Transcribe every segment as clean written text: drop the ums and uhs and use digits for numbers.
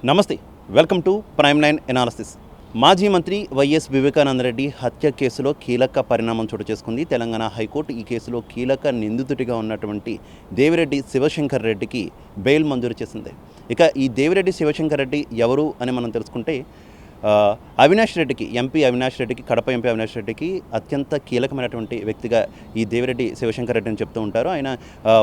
నమస్తే, welcome to prime nine analysis. మాజీ మంత్రి వైఎస్ వివేకానందరెడ్డి హత్య కేసులో కీలక పరిణామం చోటు చేసుకుంది. తెలంగాణ హైకోర్టు ఈ కేసులో కీలక నిందితుడిగా ఉన్నటువంటి దేవిరెడ్డి శివశంకర్ రెడ్డికి బెయిల్ మంజూరు చేసింది. ఇక ఈ దేవిరెడ్డి శివశంకర్ రెడ్డి ఎవరు అని మనం తెలుసుకుంటే అవినాష్ రెడ్డికి, కడప ఎంపీ అవినాష్ రెడ్డికి అత్యంత కీలకమైనటువంటి వ్యక్తిగా ఈ దేవిరెడ్డి శివశంకర్ రెడ్డి అని చెప్తూ ఉంటారు. ఆయన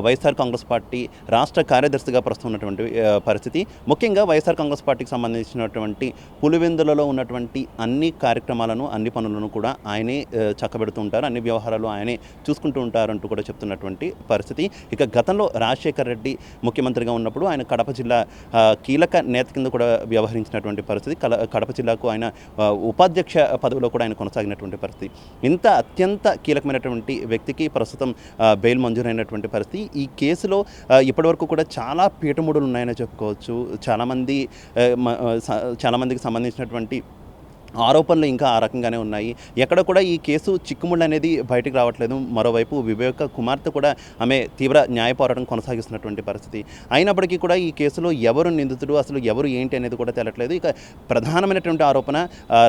వైఎస్ఆర్ కాంగ్రెస్ పార్టీ రాష్ట్ర కార్యదర్శిగా ప్రస్తుతం ఉన్నటువంటి పరిస్థితి. ముఖ్యంగా వైఎస్ఆర్ కాంగ్రెస్ పార్టీకి సంబంధించినటువంటి పులివెందులలో ఉన్నటువంటి అన్ని కార్యక్రమాలను, అన్ని పనులను కూడా ఆయనే చక్కబెడుతూ ఉంటారు, అన్ని వ్యవహారాలు ఆయనే చూసుకుంటూ ఉంటారంటూ కూడా చెప్తున్నటువంటి పరిస్థితి. ఇక గతంలో రాజశేఖర్ రెడ్డి ముఖ్యమంత్రిగా ఉన్నప్పుడు ఆయన కడప జిల్లా కీలక నేత కింద కూడా వ్యవహరించినటువంటి పరిస్థితి. కడప జిల్లాకు ఆయన ఉపాధ్యక్ష పదవిలో కూడా ఆయన కొనసాగినటువంటి పరిస్థితి. ఇంత అత్యంత కీలకమైనటువంటి వ్యక్తికి ప్రస్తుతం బెయిల్ మంజూరైనటువంటి పరిస్థితి. ఈ కేసులో ఇప్పటివరకు కూడా చాలా పీఠముడులు ఉన్నాయని చెప్పుకోవచ్చు. చాలామందికి సంబంధించినటువంటి ఆరోపణలు ఇంకా ఆ రకంగానే ఉన్నాయి. ఎక్కడ కూడా ఈ కేసు చిక్కుముళ్ళు అనేది బయటకు రావట్లేదు. మరోవైపు వివేక కుమార్తె కూడా ఆమె తీవ్ర న్యాయ పోరాటం కొనసాగిస్తున్నటువంటి పరిస్థితి. అయినప్పటికీ కూడా ఈ కేసులో ఎవరు నిందితుడు, అసలు ఎవరు ఏంటి అనేది కూడా తెలట్లేదు. ఇక ప్రధానమైనటువంటి ఆరోపణ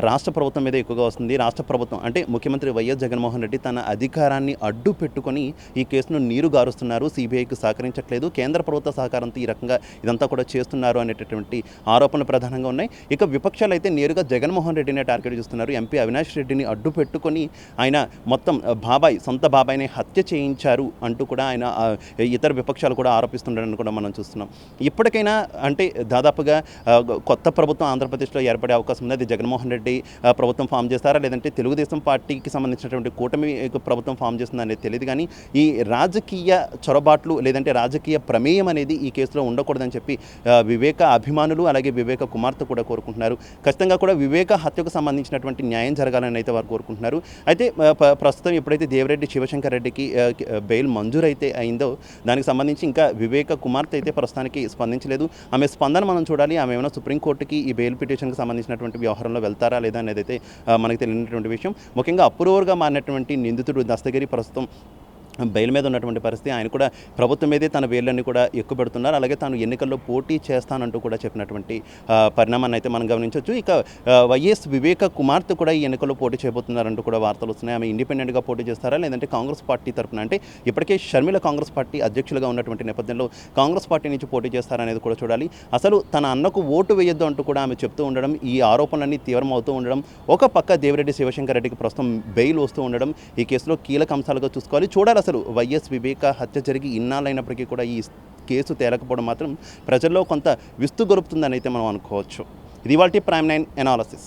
రాష్ట్ర ప్రభుత్వం మీద ఎక్కువగా వస్తుంది. రాష్ట్ర ప్రభుత్వం అంటే ముఖ్యమంత్రి వైఎస్ జగన్మోహన్ రెడ్డి తన అధికారాన్ని అడ్డు పెట్టుకొని ఈ కేసును నీరు గారుస్తున్నారు, సిబిఐకి సహకరించట్లేదు, కేంద్ర ప్రభుత్వ సహకారంతో ఈ రకంగా ఇదంతా కూడా చేస్తున్నారు అనేటటువంటి ఆరోపణలు ప్రధానంగా ఉన్నాయి. ఇక విపక్షాలు అయితే నేరుగా జగన్మోహన్ రెడ్డి టార్గెట్ చేస్తున్నారు. ఎంపీ అవినాష్ రెడ్డిని అడ్డు పెట్టుకొని ఆయన మొత్తం సొంత బాబాయిని హత్య చేయించారు అంటూ కూడా ఆయన ఇతర విపక్షాలు కూడా ఆరోపిస్తున్నారని కూడా మనం చూస్తున్నాం. ఇప్పటికైనా అంటే దాదాపుగా కొత్త ప్రభుత్వం ఆంధ్రప్రదేశ్లో ఏర్పడే అవకాశం ఉంది. అది జగన్మోహన్ రెడ్డి ప్రభుత్వం ఫామ్ చేస్తారా, లేదంటే తెలుగుదేశం పార్టీకి సంబంధించినటువంటి కూటమి ప్రభుత్వం ఫామ్ చేస్తుందా అనేది తెలియదు. కానీ ఈ రాజకీయ చొరబాట్లు లేదంటే రాజకీయ ప్రమేయం అనేది ఈ కేసులో ఉండకూడదని చెప్పి వివేక అభిమానులు అలాగే వివేక కుమార్తె కూడా కోరుకుంటున్నారు. ఖచ్చితంగా కూడా వివేక హత్యకు సంబంధించినటువంటి న్యాయం జరగాలని అయితే వారు కోరుకుంటున్నారు. అయితే ప్రస్తుతం ఎప్పుడైతే దేవిరెడ్డి శివశంకర్ రెడ్డికి బెయిల్ మంజూరు అయితే అయిందో దానికి సంబంధించి ఇంకా వివేక కుమార్తె అయితే ప్రస్తుతానికి స్పందించలేదు. ఆమె స్పందన మనం చూడాలి. ఆమె ఏమైనా సుప్రీంకోర్టుకి ఈ బెయిల్ పిటిషన్కి సంబంధించినటువంటి వ్యవహారంలో వెళ్తారా లేదా అనేది అయితే మనకు తెలియనటువంటి విషయం. ముఖ్యంగా అప్రూవర్గా మారినటువంటి నిందితుడు దస్తగిరి ప్రస్తుతం బెయిల్ మీద ఉన్నటువంటి పరిస్థితి. ఆయన కూడా ప్రభుత్వం మీదే తన వేళ్ళన్నీ కూడా ఎక్కువ పెడుతున్నారు. అలాగే తాను ఎన్నికల్లో పోటీ చేస్తానంటూ కూడా చెప్పినటువంటి పరిణామాన్ని అయితే మనం గమనించవచ్చు. ఇక వైఎస్ వివేక కుమార్తె కూడా ఈ ఎన్నికల్లో పోటీ చేయబోతున్నారంటూ కూడా వార్తలు వస్తున్నాయి. ఆమె ఇండిపెండెంట్గా పోటీ చేస్తారా లేదంటే కాంగ్రెస్ పార్టీ తరఫున, అంటే ఇప్పటికే షర్మిల కాంగ్రెస్ పార్టీ అధ్యక్షులుగా ఉన్నటువంటి నేపథ్యంలో కాంగ్రెస్ పార్టీ నుంచి పోటీ చేస్తారనేది కూడా చూడాలి. అసలు తన అన్నకు ఓటు వేయొద్దు అంటూ కూడా ఆమె చెప్తూ ఉండడం, ఈ ఆరోపణలన్నీ తీవ్రమవుతూ ఉండడం, ఒక పక్క దేవిరెడ్డి శివశంకర్ రెడ్డికి ప్రస్తుతం బెయిల్ వస్తూ ఉండడం ఈ కేసులో కీలక అంశాలుగా చూసుకోవాలి. చూడాలి అసలు వైఎస్ వివేక హత్య జరిగి ఇన్నాళ్ళైనప్పటికీ కూడా ఈ కేసు తేలకపోవడం మాత్రం ప్రజల్లో కొంత విస్తు గొలుపుతుందని అయితే మనం అనుకోవచ్చు. ఇది ఇవాల్టి ప్రైమ్ నైన్ ఎనాలిసిస్.